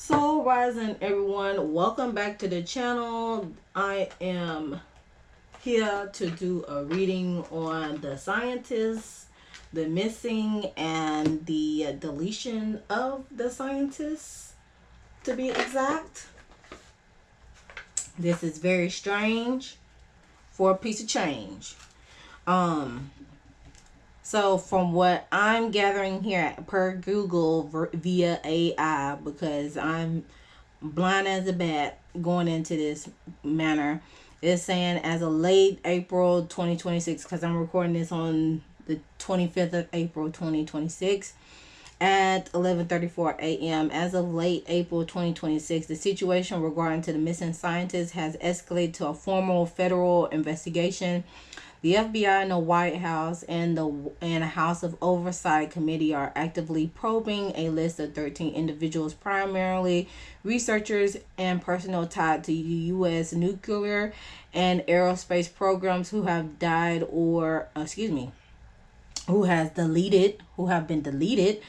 So rising everyone, welcome back to the channel. I am here to do a reading on the scientists, the missing and the deletion of the scientists, to be exact. This is very strange for a piece of change. So from what I'm gathering here per Google via AI, because I'm blind as a bat going into this manner, it's saying as of late April 2026, because I'm recording this on the 25th of April 2026 at 11:34 a.m. As of late April 2026, the situation regarding to the missing scientists has escalated to a formal federal investigation. The FBI and the White House and a House of Oversight Committee are actively probing a list of 13 individuals, primarily researchers and personnel tied to U.S. nuclear and aerospace programs, who have died or, who have been deleted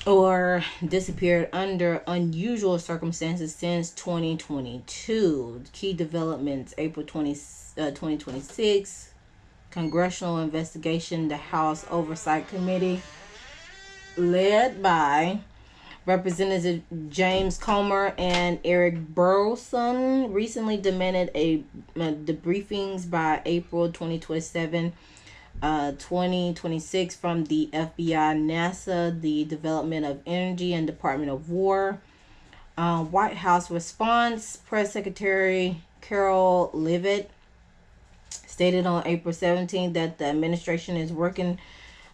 or disappeared under unusual circumstances since 2022. Key developments: April 2026. Congressional investigation. The House Oversight Committee, led by Representative James Comer and Eric Burlison, recently demanded a debriefings by April 2027, 2026 from the FBI, NASA, the Department of Energy, and Department of War. White House response: Press Secretary Carol Leavitt stated on April 17th that the administration is working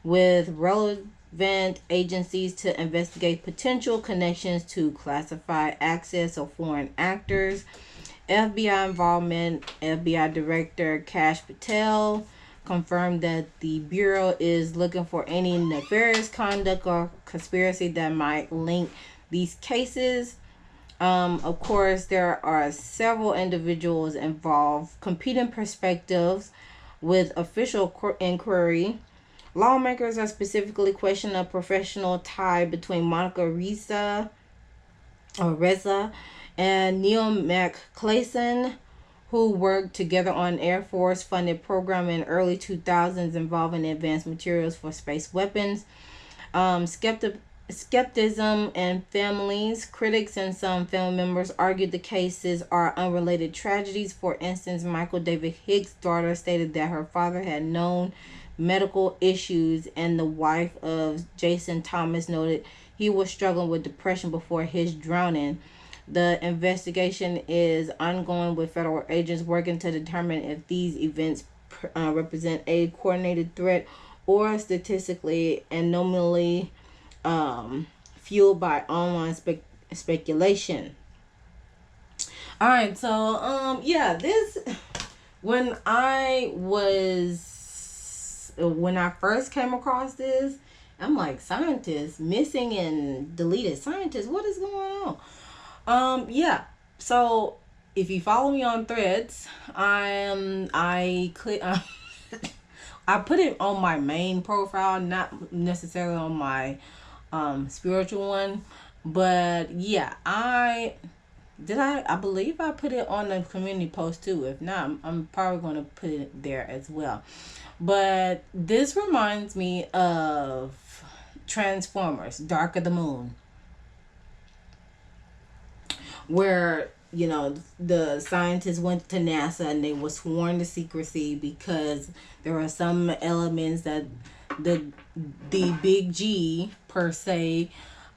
with relevant agencies to investigate potential connections to classified access of foreign actors, FBI involvement. FBI Director Kash Patel confirmed that the Bureau is looking for any nefarious conduct or conspiracy that might link these cases. Of course, there are several individuals involved, competing perspectives with official inquiry. Lawmakers are specifically questioning a professional tie between Monica Reza and Neil McClayson, who worked together on an Air Force funded program in early 2000s involving advanced materials for space weapons. Skepticism and families. Critics and some family members argued the cases are unrelated tragedies. For instance, Michael David Hicks' daughter stated that her father had known medical issues, and the wife of Jason Thomas noted he was struggling with depression before his drowning. The investigation is ongoing, with federal agents working to determine if these events represent a coordinated threat or statistically anomaly fueled by online speculation. All right, so this when I first came across this, I'm like, scientists missing and deleted scientists. What is going on? So if you follow me on Threads, I put it on my main profile, not necessarily on my spiritual one, but yeah, I believe I put it on the community post too. If not, I'm probably going to put it there as well. But this reminds me of Transformers: Dark of the Moon, where the scientists went to NASA and they were sworn to secrecy because there are some elements that the big G per se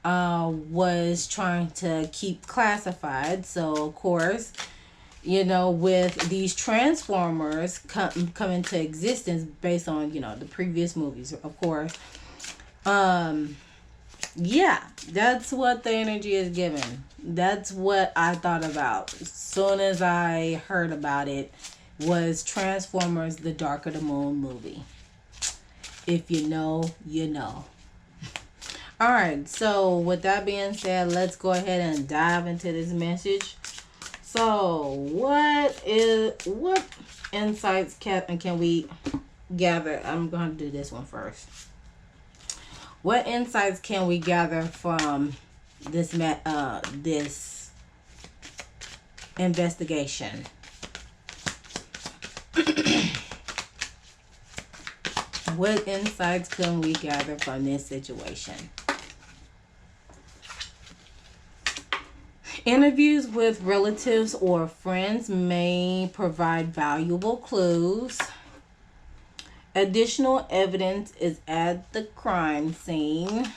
was trying to keep classified. So of course, with these transformers come into existence based on the previous movies, of course. That's what the energy is given. That's what I thought about as soon as I heard about it, was Transformers: The Dark of the Moon movie. If you know, you know. Alright, so with that being said, let's go ahead and dive into this message. So, what insights can we gather? I'm going to do this one first. What insights can we gather from this investigation. What insights can we gather from this situation? Interviews with relatives or friends may provide valuable clues. Additional evidence is at the crime scene.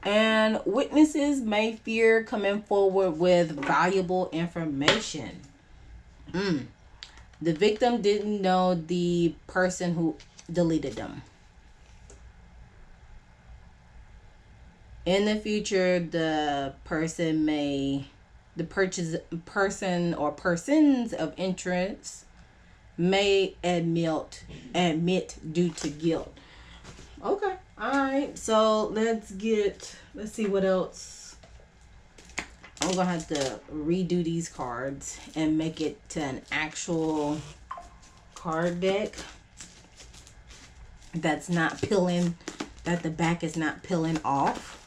And witnesses may fear coming forward with valuable information. The victim didn't know the person who deleted them. In the future, the person or persons of interest may admit due to guilt. Okay. All right. So let's see what else. I'm going to have to redo these cards and make it to an actual card deck that's not peeling, that the back is not peeling off.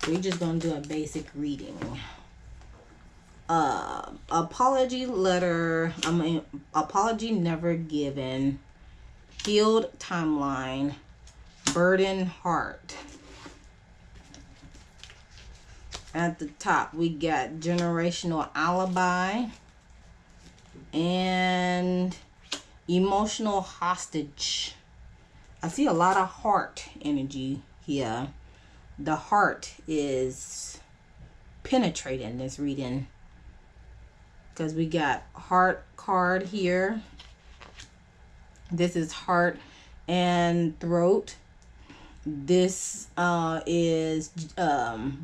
We're just going to do a basic reading. Apology never given. Healed timeline. Burdened heart. At the top, we got generational alibi. And emotional hostage. I see a lot of heart energy here. The heart is penetrating this reading because we got heart card here. This is heart and throat. This is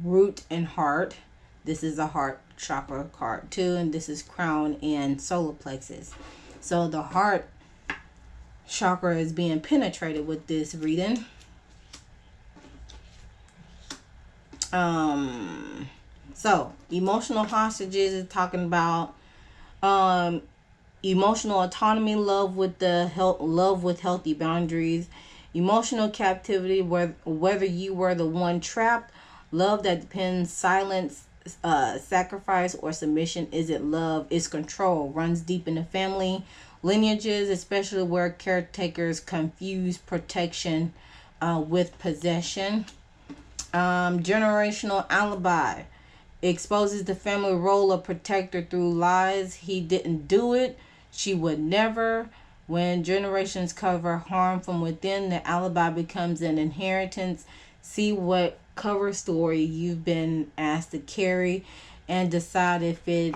root and heart. This is a heart chakra card too, and this is crown and solar plexus. So the heart chakra is being penetrated with this reading. So emotional hostages is talking about emotional autonomy, love with healthy boundaries, emotional captivity, whether you were the one trapped, love that depends, silence, sacrifice, or submission. Is it love? Is control? Runs deep in the family lineages, especially where caretakers confuse protection with possession. Generational alibi exposes the family role of protector through lies. He didn't do it. She would never. When generations cover harm from within, the alibi becomes an inheritance. See what cover story you've been asked to carry and decide if it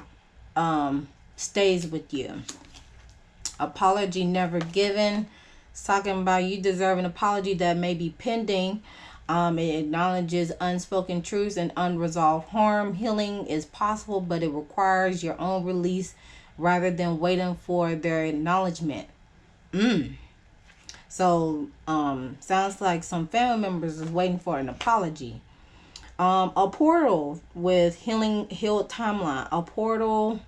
stays with you. Apology never given. It's talking about you deserve an apology that may be pending. It acknowledges unspoken truths and unresolved harm. Healing is possible, but it requires your own release rather than waiting for their acknowledgement. So, sounds like some family members is waiting for an apology. A portal with healed timeline. A portal,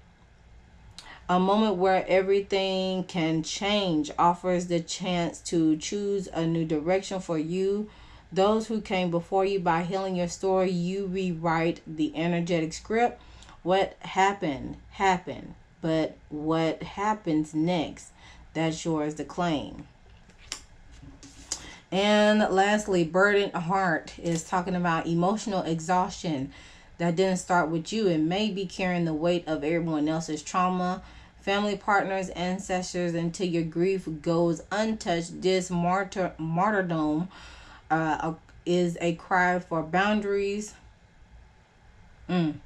a moment where everything can change, offers the chance to choose a new direction for you. Those who came before you, by healing your story, you rewrite the energetic script. What happened, happened. But what happens next, that's yours to claim. And lastly, burdened heart is talking about emotional exhaustion that didn't start with you. It may be carrying the weight of everyone else's trauma, family, partners, ancestors, until your grief goes untouched. This martyrdom is a cry for boundaries. Let's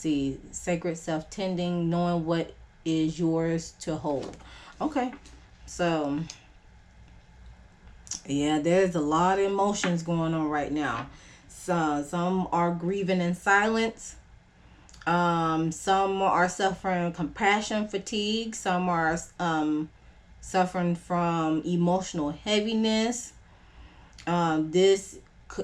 see, sacred self-tending, knowing what is yours to hold. Okay, so yeah, there's a lot of emotions going on right now. So some are grieving in silence. Some are suffering compassion fatigue. Some are suffering from emotional heaviness. This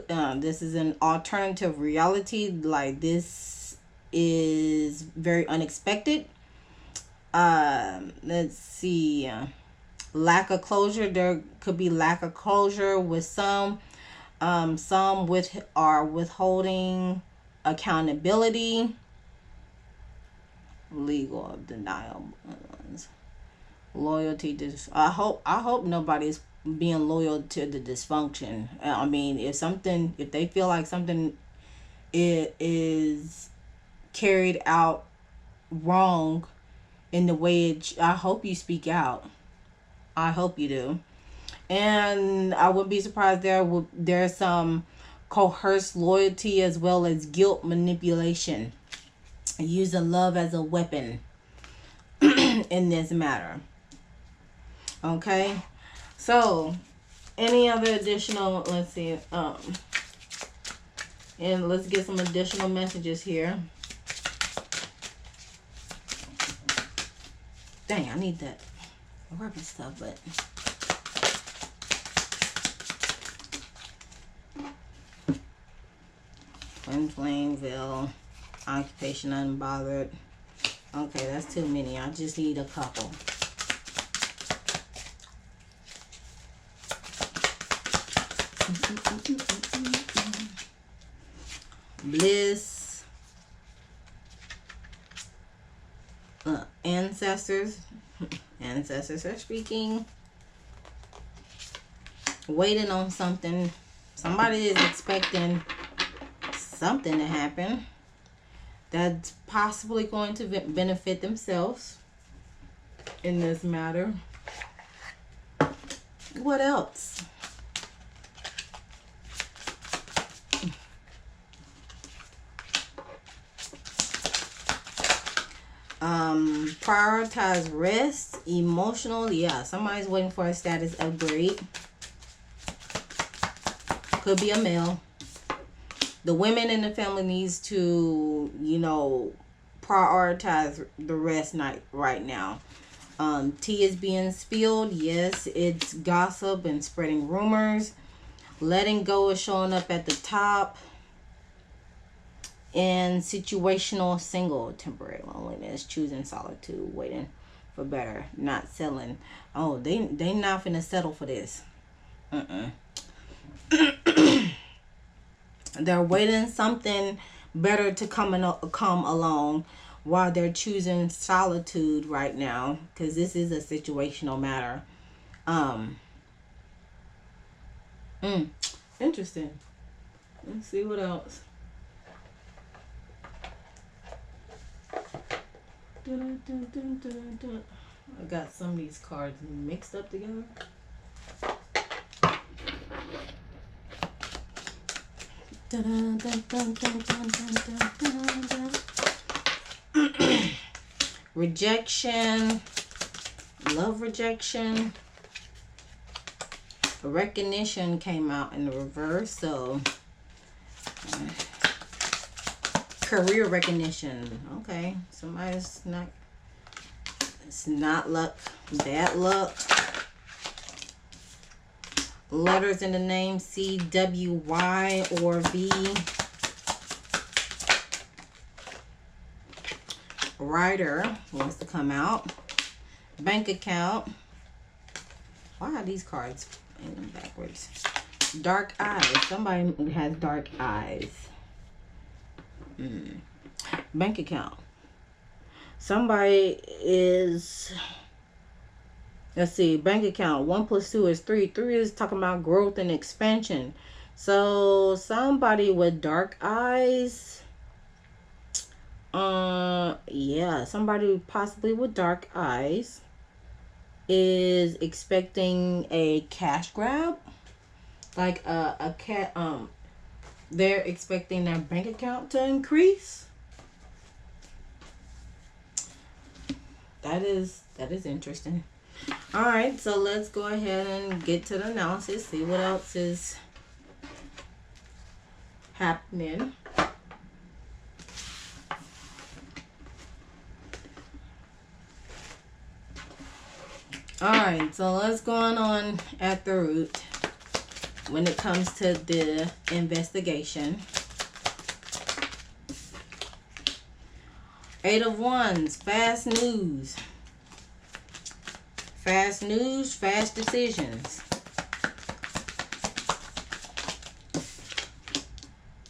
this is an alternative reality. Like, this is very unexpected. Let's see. Lack of closure. There could be lack of closure with some. Some are withholding accountability. Legal denial. Loyalty to. I hope nobody's being loyal to the dysfunction. I mean, if they feel like something it is carried out wrong in the way I hope you speak out. I hope you do. And I wouldn't be surprised there's some coerced loyalty as well as guilt manipulation. Using love as a weapon in this matter. Okay. So, any other additional, let's see, and let's get some additional messages here. Dang, I need that rubber stuff, but twin flame veil, occupation unbothered. Okay, that's too many. I just need a couple. Bliss, ancestors are speaking. Waiting on something. Somebody is expecting something to happen that's possibly going to benefit themselves in this matter. What else? Prioritize rest, emotional. Yeah, somebody's waiting for a status upgrade. Could be a male. The women in the family needs to, prioritize the rest right now. Tea is being spilled. Yes, it's gossip and spreading rumors. Letting go is showing up at the top. And situational single, temporary loneliness, choosing solitude, waiting for better, not settling. Oh, they not finna settle for this. They're waiting something better to come along while they're choosing solitude right now, because this is a situational matter. Interesting. Let's see what else. I got some of these cards mixed up together. Rejection, love rejection. Recognition came out in the reverse, so career recognition. Okay, it's not luck, bad luck. Letters in the name C, W, Y, or V. Writer wants to come out. Bank account. Why are these cards in them backwards? Dark eyes. Somebody has dark eyes. Bank account. Somebody is, let's see, bank account. 1 + 2 is 3. 3 is talking about growth and expansion. So somebody with dark eyes. Yeah, somebody possibly with dark eyes is expecting a cash grab. Like a cat. They're expecting their bank account to increase. That is interesting. All right, so let's go ahead and get to the analysis. See what else is happening. All right, so let's go on at the root. when it comes to the investigation. Eight of Wands, fast news. Fast news, fast decisions.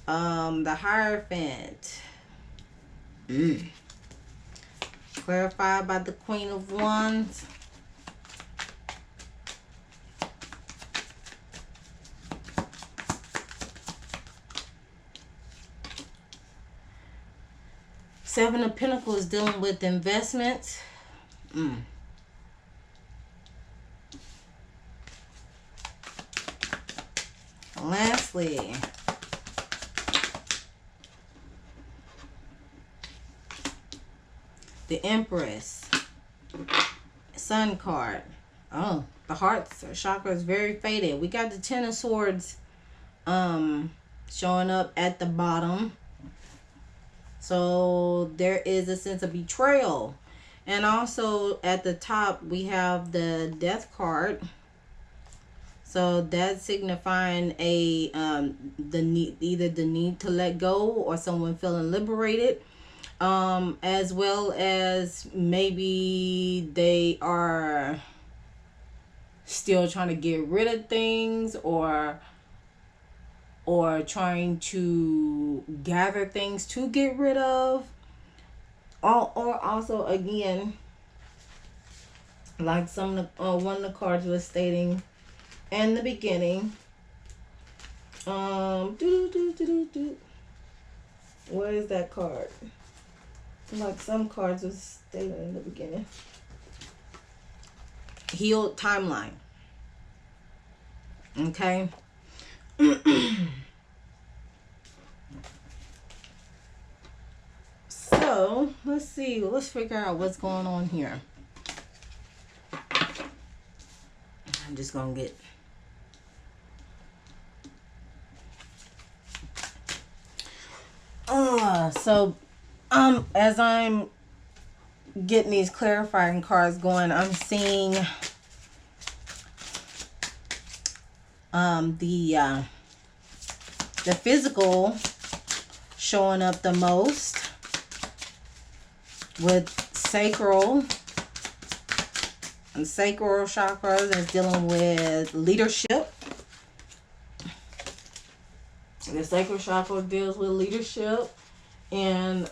The Hierophant. Clarified by the Queen of Wands. Seven of Pentacles dealing with investments. Lastly, the Empress. Sun card. Oh, the heart's chakra is very faded. We got the Ten of Swords showing up at the bottom. So there is a sense of betrayal. And also at the top we have the Death card. So that's signifying a either the need to let go or someone feeling liberated. As well as maybe they are still trying to get rid of things or trying to gather things to get rid of. Or also, again, like one of the cards was stating in the beginning, where is that card? Like some cards was stated in the beginning. Healed timeline. Okay. So let's see. Let's figure out what's going on here. I'm just gonna get. So as I'm getting these clarifying cards going, I'm seeing the physical showing up the most with sacral and sacral chakras that's dealing with leadership. The sacral chakra deals with leadership and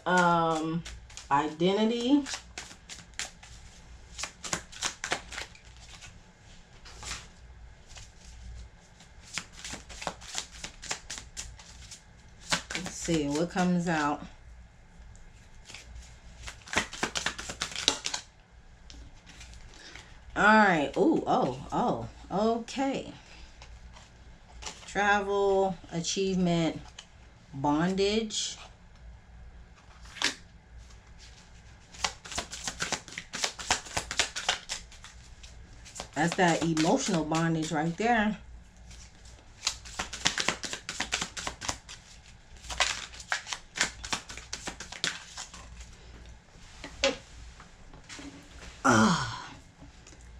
identity. Let's see what comes out. All right. Oh, okay. Travel, achievement, bondage. That's that emotional bondage right there.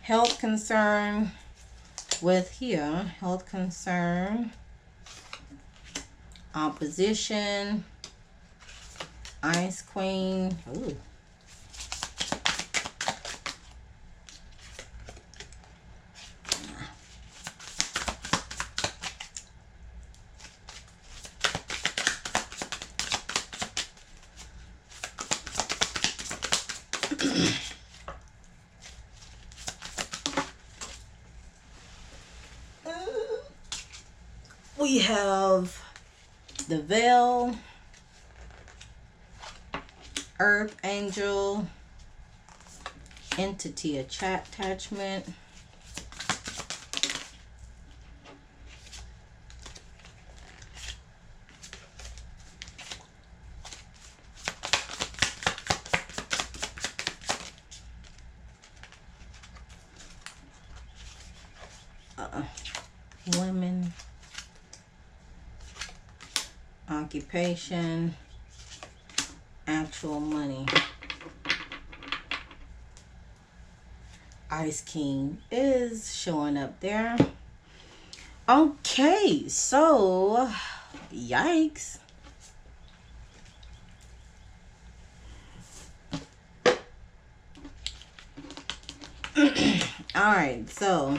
Health concern with here. Health concern. Opposition. Ice Queen. Ooh. We have the Veil, Earth Angel, Entity Attachment, Women, Occupation, Actual Money. Ice King is showing up there. Okay, so yikes. All right, so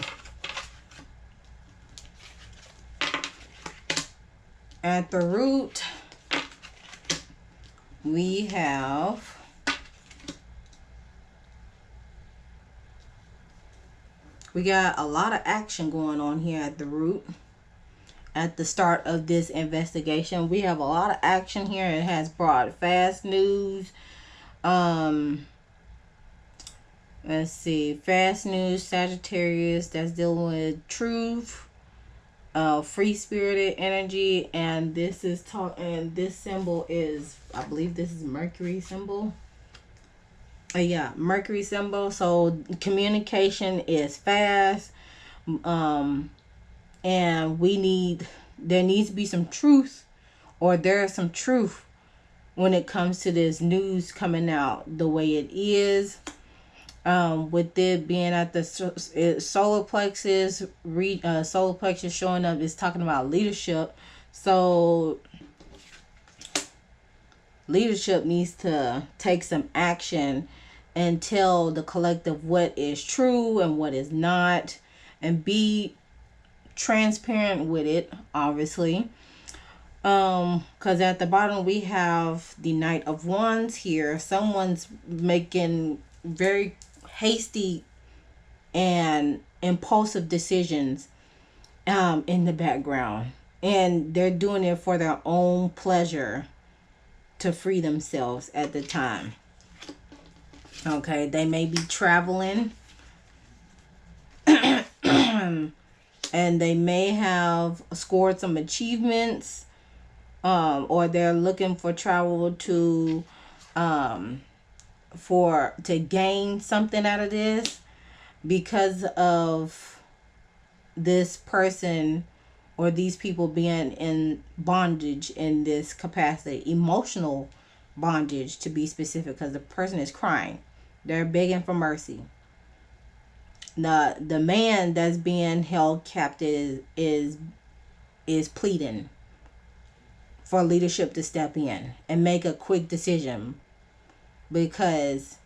at the root, we got a lot of action going on here at the root. At the start of this investigation, we have a lot of action here. It has brought fast news. Let's see, fast news, Sagittarius, that's dealing with truth, free spirited energy, and this symbol is, I believe this is Mercury symbol. Yeah, Mercury symbol. So communication is fast, and there needs to be some truth, or there is some truth when it comes to this news coming out the way it is. With it being at the solar plexus, solar plexus showing up is talking about leadership. So leadership needs to take some action and tell the collective what is true and what is not, and be transparent with it, obviously. Because at the bottom we have the Knight of Wands here. Someone's making very hasty and impulsive decisions in the background, and they're doing it for their own pleasure to free themselves at the time. Okay, they may be traveling and they may have scored some achievements, or they're looking for travel to gain something out of this, because of this person or these people being in bondage in this capacity, emotional bondage to be specific, because the person is crying, they're begging for mercy. The man that's being held captive is pleading for leadership to step in and make a quick decision, because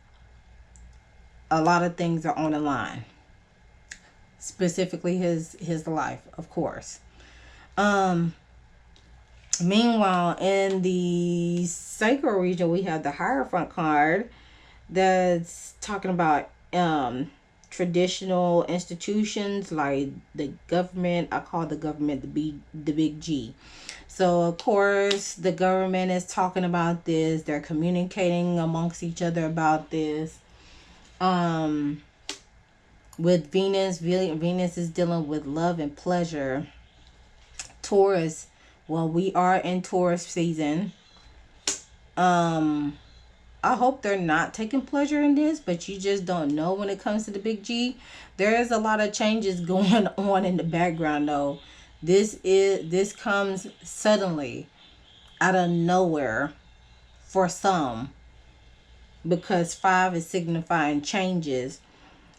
a lot of things are on the line, specifically his life, of course. Meanwhile, in the sacral region, we have the Hierophant card that's talking about traditional institutions like the government. I call the government the big G. So of course the government is talking about this. They're communicating amongst each other about this. With Venus is dealing with love and pleasure. Taurus, well, we are in Taurus season. I hope they're not taking pleasure in this, but you just don't know when it comes to the big G. There is a lot of changes going on in the background though. This comes suddenly out of nowhere for some, because 5 is signifying changes.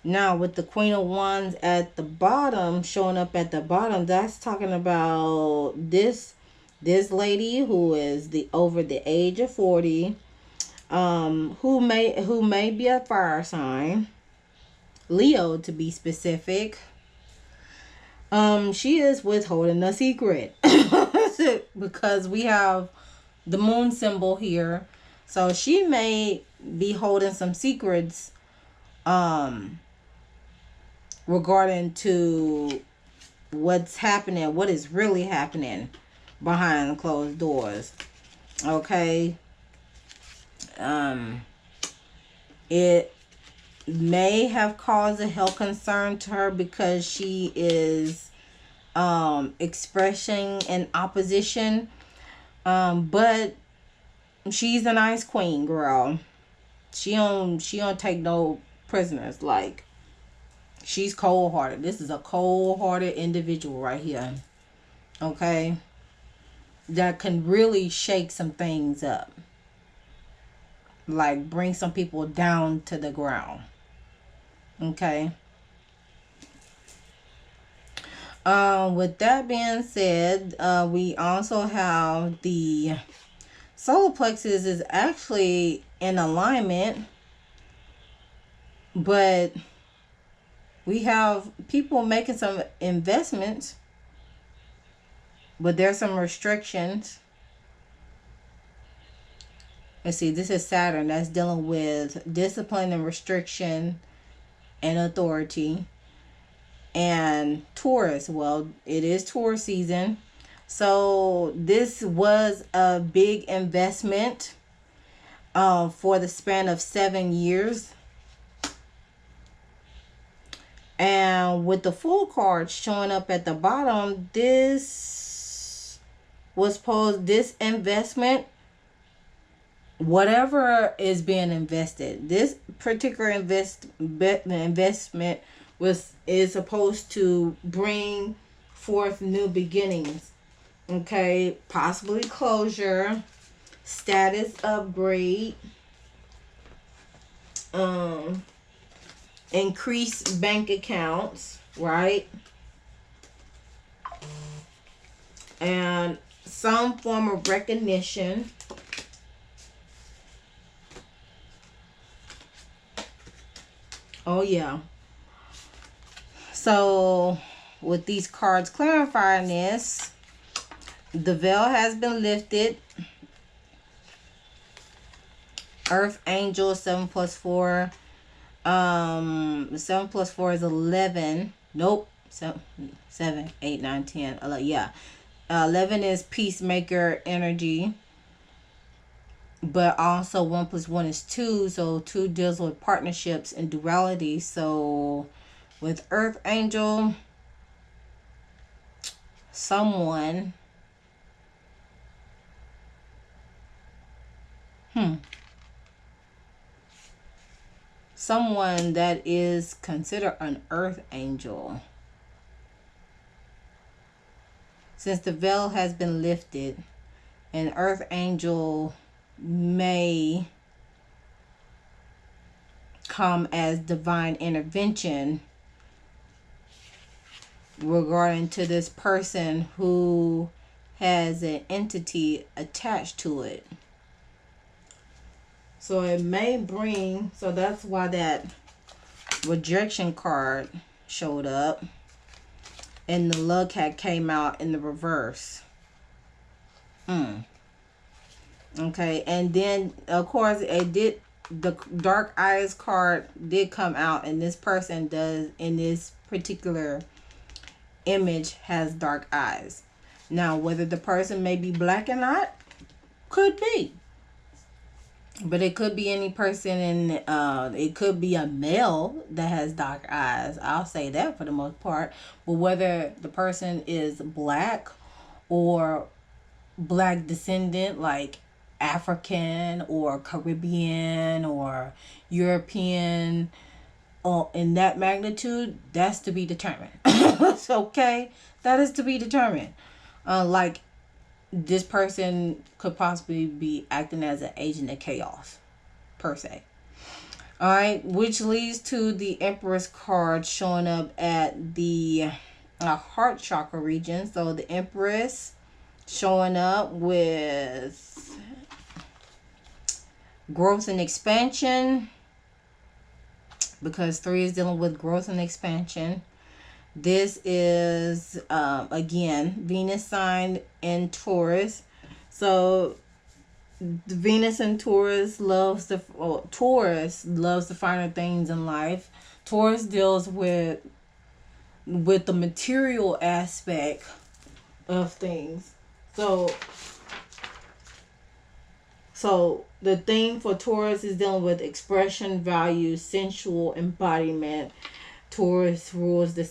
Now with the Queen of Wands at the bottom, showing up at the bottom, that's talking about this lady who is over the age of 40, who may be a fire sign, Leo to be specific. She is withholding a secret because we have the moon symbol here. So she may be holding some secrets regarding to what's happening, what is really happening behind closed doors. Okay. It may have caused a health concern to her because she is expressing an opposition, but she's a nice queen, girl. She don't take no prisoners. Like, she's cold-hearted. This is a cold-hearted individual right here. Okay? That can really shake some things up. Like, bring some people down to the ground. Okay? With that being said, we also have the solar plexus is actually in alignment, but we have people making some investments, but there's some restrictions. Let's see, this is Saturn that's dealing with discipline and restriction and authority. And Taurus, well, it is Taurus season. So this was a big investment for the span of 7 years. And with the full card showing up at the bottom, this investment, whatever is being invested, this particular investment is supposed to bring forth new beginnings. Okay, possibly closure, status upgrade, increase bank accounts, right? And some form of recognition. Oh yeah. So with these cards clarifying this, the veil has been lifted. Earth Angel 7 plus 4. 7 plus 4 is 11. Nope. 7, 8, 9, 10. 11, yeah. 11 is peacemaker energy. But also 1 plus 1 is 2. So 2 deals with partnerships and duality. So with Earth Angel, someone someone that is considered an earth angel, since the veil has been lifted, an earth angel may come as divine intervention regarding to this person who has an entity attached to it. So it may bring, so that's why that rejection card showed up and the luck had came out in the reverse. Okay, and then of course it did, the dark eyes card did come out, and this person does, in this particular image, has dark eyes. Now whether the person may be black or not, could be. But it could be any person, and it could be a male that has dark eyes. I'll say that for the most part. But whether the person is black or black descendant, like African or Caribbean or European, or in that magnitude, that's to be determined. It's okay. That is to be determined. Like, this person could possibly be acting as an agent of chaos, per se. All right, which leads to the Empress card showing up at the heart chakra region. So the Empress showing up with growth and expansion, because 3 is dealing with growth and expansion. This is, again, Venus sign in Taurus. So the Venus in Taurus loves the finer things in life. Taurus deals with the material aspect of things. So the thing for Taurus is dealing with expression, value, sensual embodiment. Taurus rules the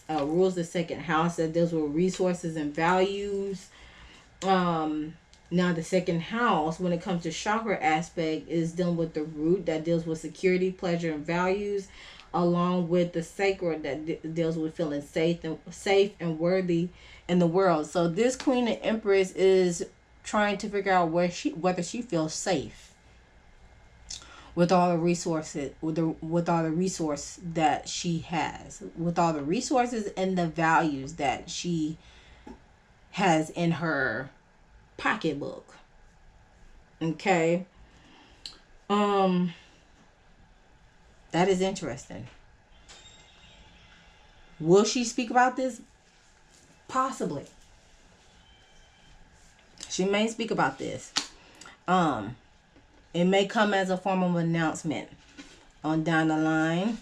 rules the second house that deals with resources and values. Now the second house, when it comes to chakra aspect, is dealing with the root that deals with security, pleasure, and values, along with the sacred that deals with feeling safe and worthy in the world. So this Queen and Empress is trying to figure out whether she feels safe. with all the resources, with all the resource that she has, with all the resources and the values that she has in her pocketbook. Okay. That is interesting. Will she speak about this? Possibly. She may speak about this. It may come as a form of announcement on down the line.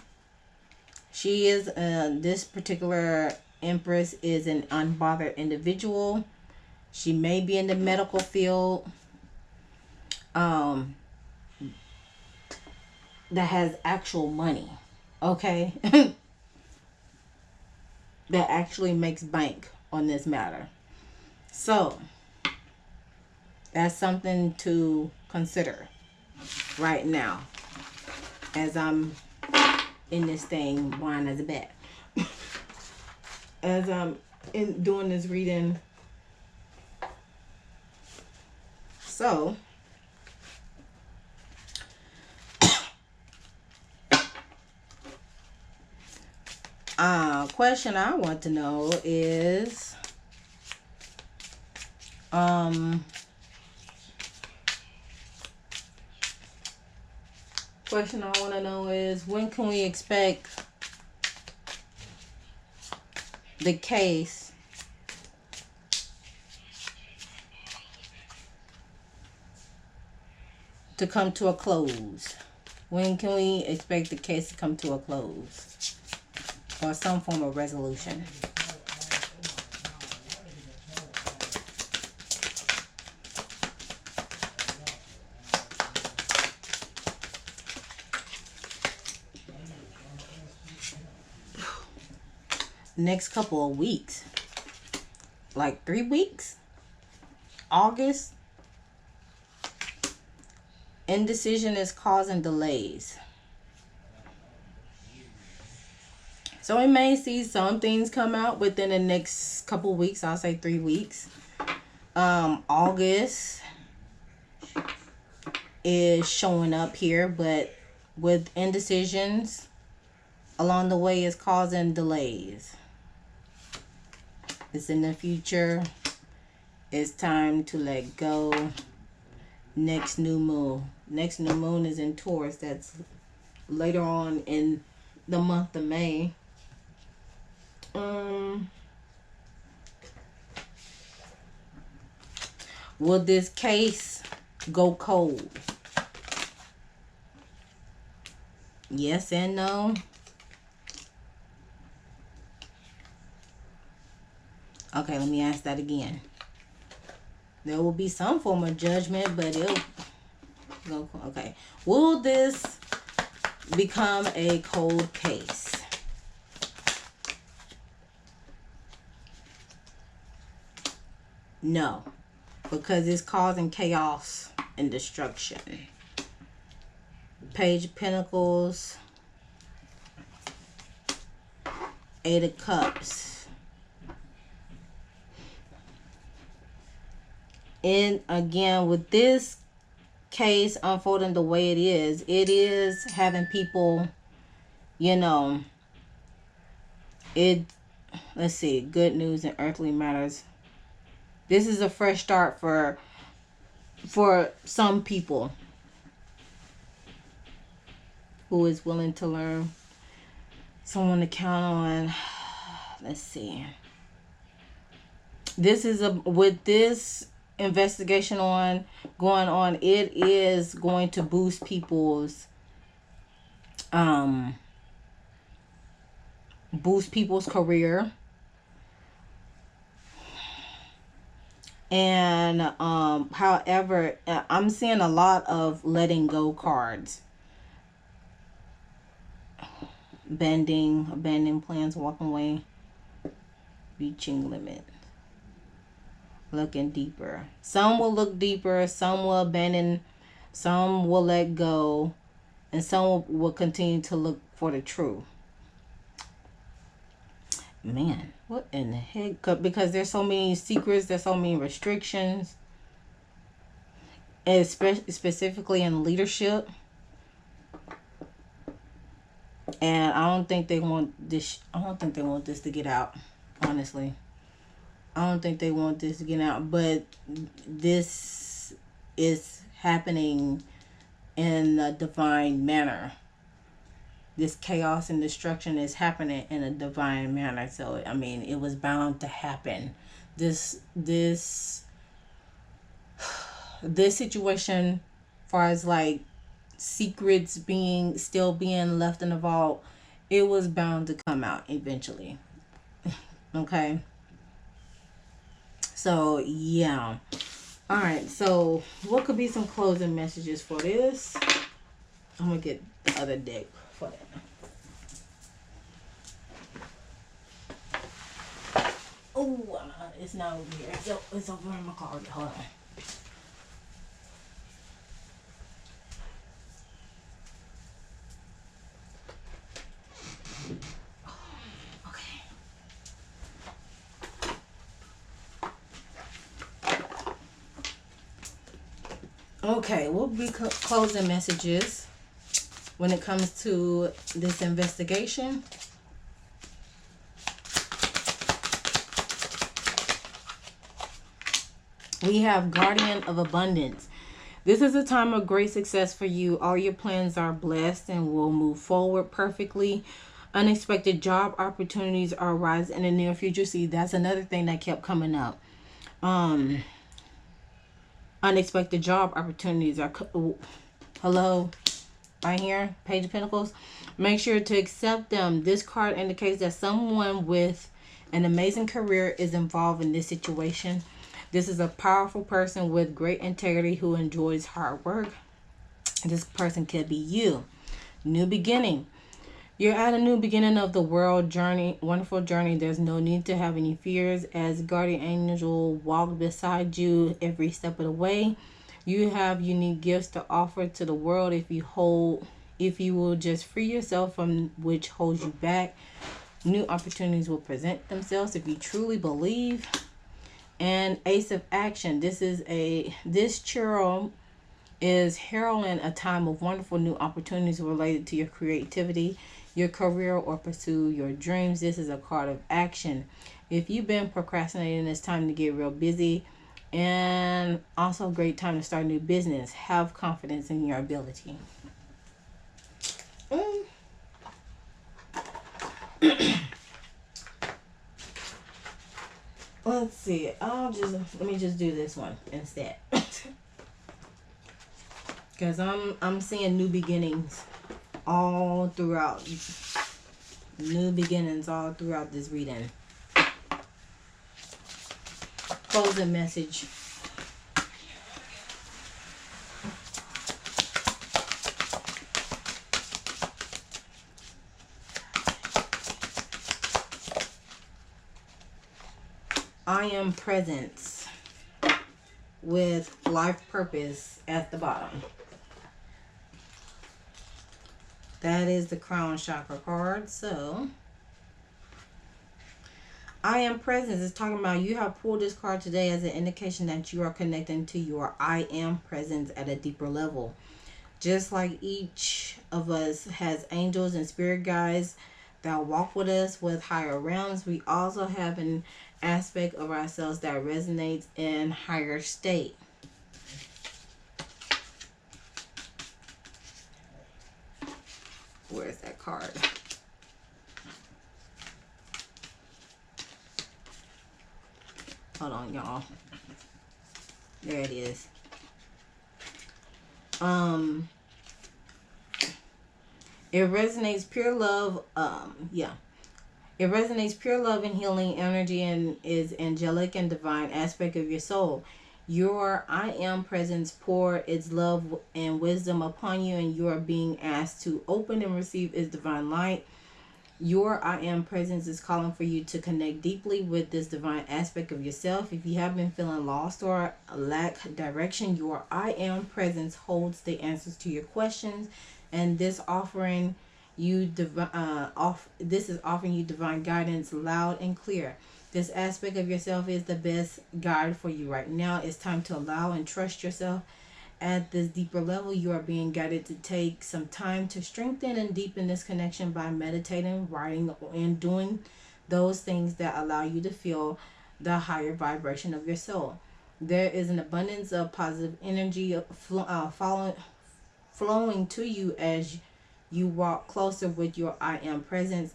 She is this particular Empress is an unbothered individual. She may be in the medical field. That has actual money. Okay. That actually makes bank on this matter. So that's something to consider right now as I'm in this thing blind as a bat. As I'm doing this reading. So question I want to know is question I want to know is, when can we expect the case to come to a close? When can we expect the case to come to a close or some form of resolution? Next couple of weeks, like 3 weeks, August. Indecision is causing delays. So we may see some things come out within the next couple weeks. I'll say 3 weeks. August is showing up here, but with indecisions along the way is causing delays. It's in the future. It's time to let go. Next new moon. Next new moon is in Taurus. That's later on in the month of May. Will this case go cold? Yes and no. Okay, let me ask that again. There will be some form of judgment, but it'll go. Okay. Will this become a cold case? No, because it's causing chaos and destruction. Page of Pentacles, Eight of Cups. And again, with this case unfolding the way it is having people, let's see, good news and earthly matters. This is a fresh start for some people who is willing to learn. Someone to count on. Let's see. This is with this investigation going on, it is going to boost people's career. And however, I'm seeing a lot of letting go cards. Abandoning plans, walking away, reaching limit. Looking deeper. Some will look deeper, some will abandon, some will let go, and some will continue to look for the truth. Man, what in the heck? Because there's so many secrets, there's so many restrictions, and specifically in leadership. And I don't think they want this. I don't think they want this to get out. Honestly, I don't think they want this to get out. But this is happening in a divine manner. This chaos and destruction is happening in a divine manner. So I mean, it was bound to happen. This this situation, far as like secrets being left in the vault, it was bound to come out eventually. Okay. So yeah. All right. So what could be some closing messages for this? I'm gonna get the other deck for that. Oh, it's not over here. It's over in my card. Hold on. Okay, what will be closing messages when it comes to this investigation? We have Guardian of Abundance. This is a time of great success for you. All your plans are blessed and will move forward perfectly. Unexpected job opportunities are arise in the near future. See, that's another thing that kept coming up. Unexpected job opportunities are hello, right here, Page of Pentacles. Make sure to accept them. This card indicates that someone with an amazing career is involved in this situation. This is a powerful person with great integrity who enjoys hard work. This person could be you. New beginning. You're at a new beginning of the world journey, wonderful journey. There's no need to have any fears as guardian angel walk beside you every step of the way. You have unique gifts to offer to the world if you will just free yourself from which holds you back. New opportunities will present themselves if you truly believe. And Ace of Action. This churro is heralding a time of wonderful new opportunities related to your creativity, your career, or pursue your dreams. This is a card of action. If you've been procrastinating, it's time to get real busy. And also a great time to start a new business. Have confidence in your ability. Let's see. Let me just do this one instead. Because I'm seeing new beginnings all throughout. New beginnings all throughout this reading. Closing message. I am presence with life purpose at the bottom. That is the crown chakra card. So I am presence is talking about you have pulled this card today as an indication that you are connecting to your I am presence at a deeper level. Just like each of us has angels and spirit guides that walk with us with higher realms, we also have an aspect of ourselves that resonates in higher state. Where's that card? Hold on, y'all. There it is. It resonates pure love. It resonates pure love and healing energy and is angelic and divine aspect of your soul. Your I am presence pour its love and wisdom upon you, and you are being asked to open and receive its divine light. Your I am presence is calling for you to connect deeply with this divine aspect of yourself. If you have been feeling lost or lack direction, your I am presence holds the answers to your questions, and this is offering you divine guidance loud and clear. This aspect of yourself is the best guide for you right now. It's time to allow and trust yourself at this deeper level, you are being guided to take some time to strengthen and deepen this connection by meditating, writing, and doing those things that allow you to feel the higher vibration of your soul. There is an abundance of positive energy flowing to you as you walk closer with your I am presence,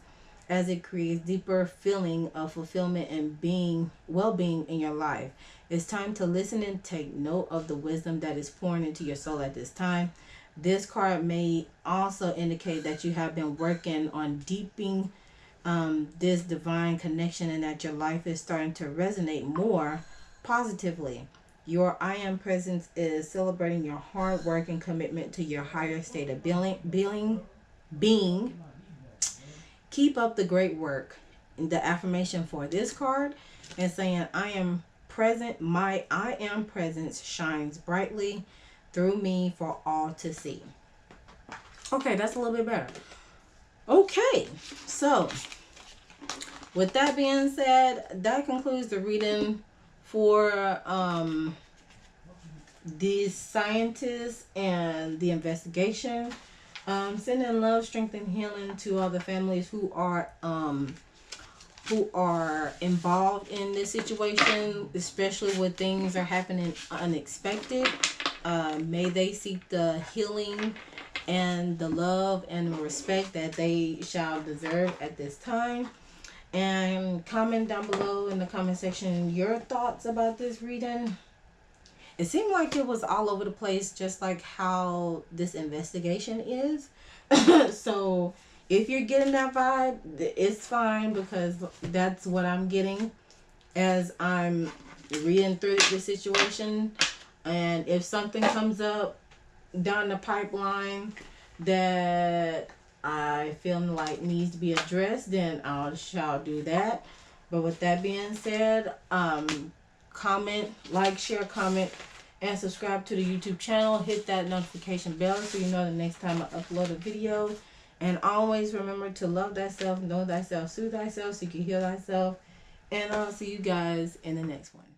as it creates deeper feeling of fulfillment and being well-being in your life. It's time to listen and take note of the wisdom that is pouring into your soul at this time. This card may also indicate that you have been working on deepening this divine connection, and that your life is starting to resonate more positively. Your I am presence is celebrating your hard work and commitment to your higher state of being. Keep up the great work. The affirmation for this card is saying, I am present. My I am presence shines brightly through me for all to see. Okay, that's a little bit better. Okay, so with that being said, that concludes the reading for these scientists and the investigation. Sending love, strength, and healing to all the families who are involved in this situation, especially when things are happening unexpected. May they seek the healing and the love and the respect that they shall deserve at this time. And comment down below in the comment section your thoughts about this reading. It seemed like it was all over the place, just like how this investigation is. So if you're getting that vibe, it's fine, because that's what I'm getting as I'm reading through the situation. And if something comes up down the pipeline that I feel like needs to be addressed, then I shall do that. But with that being said, comment, like, share, comment, and subscribe to the YouTube channel. Hit that notification bell so you know the next time I upload a video. And always remember to love thyself, know thyself, soothe thyself so you can heal thyself. And I'll see you guys in the next one.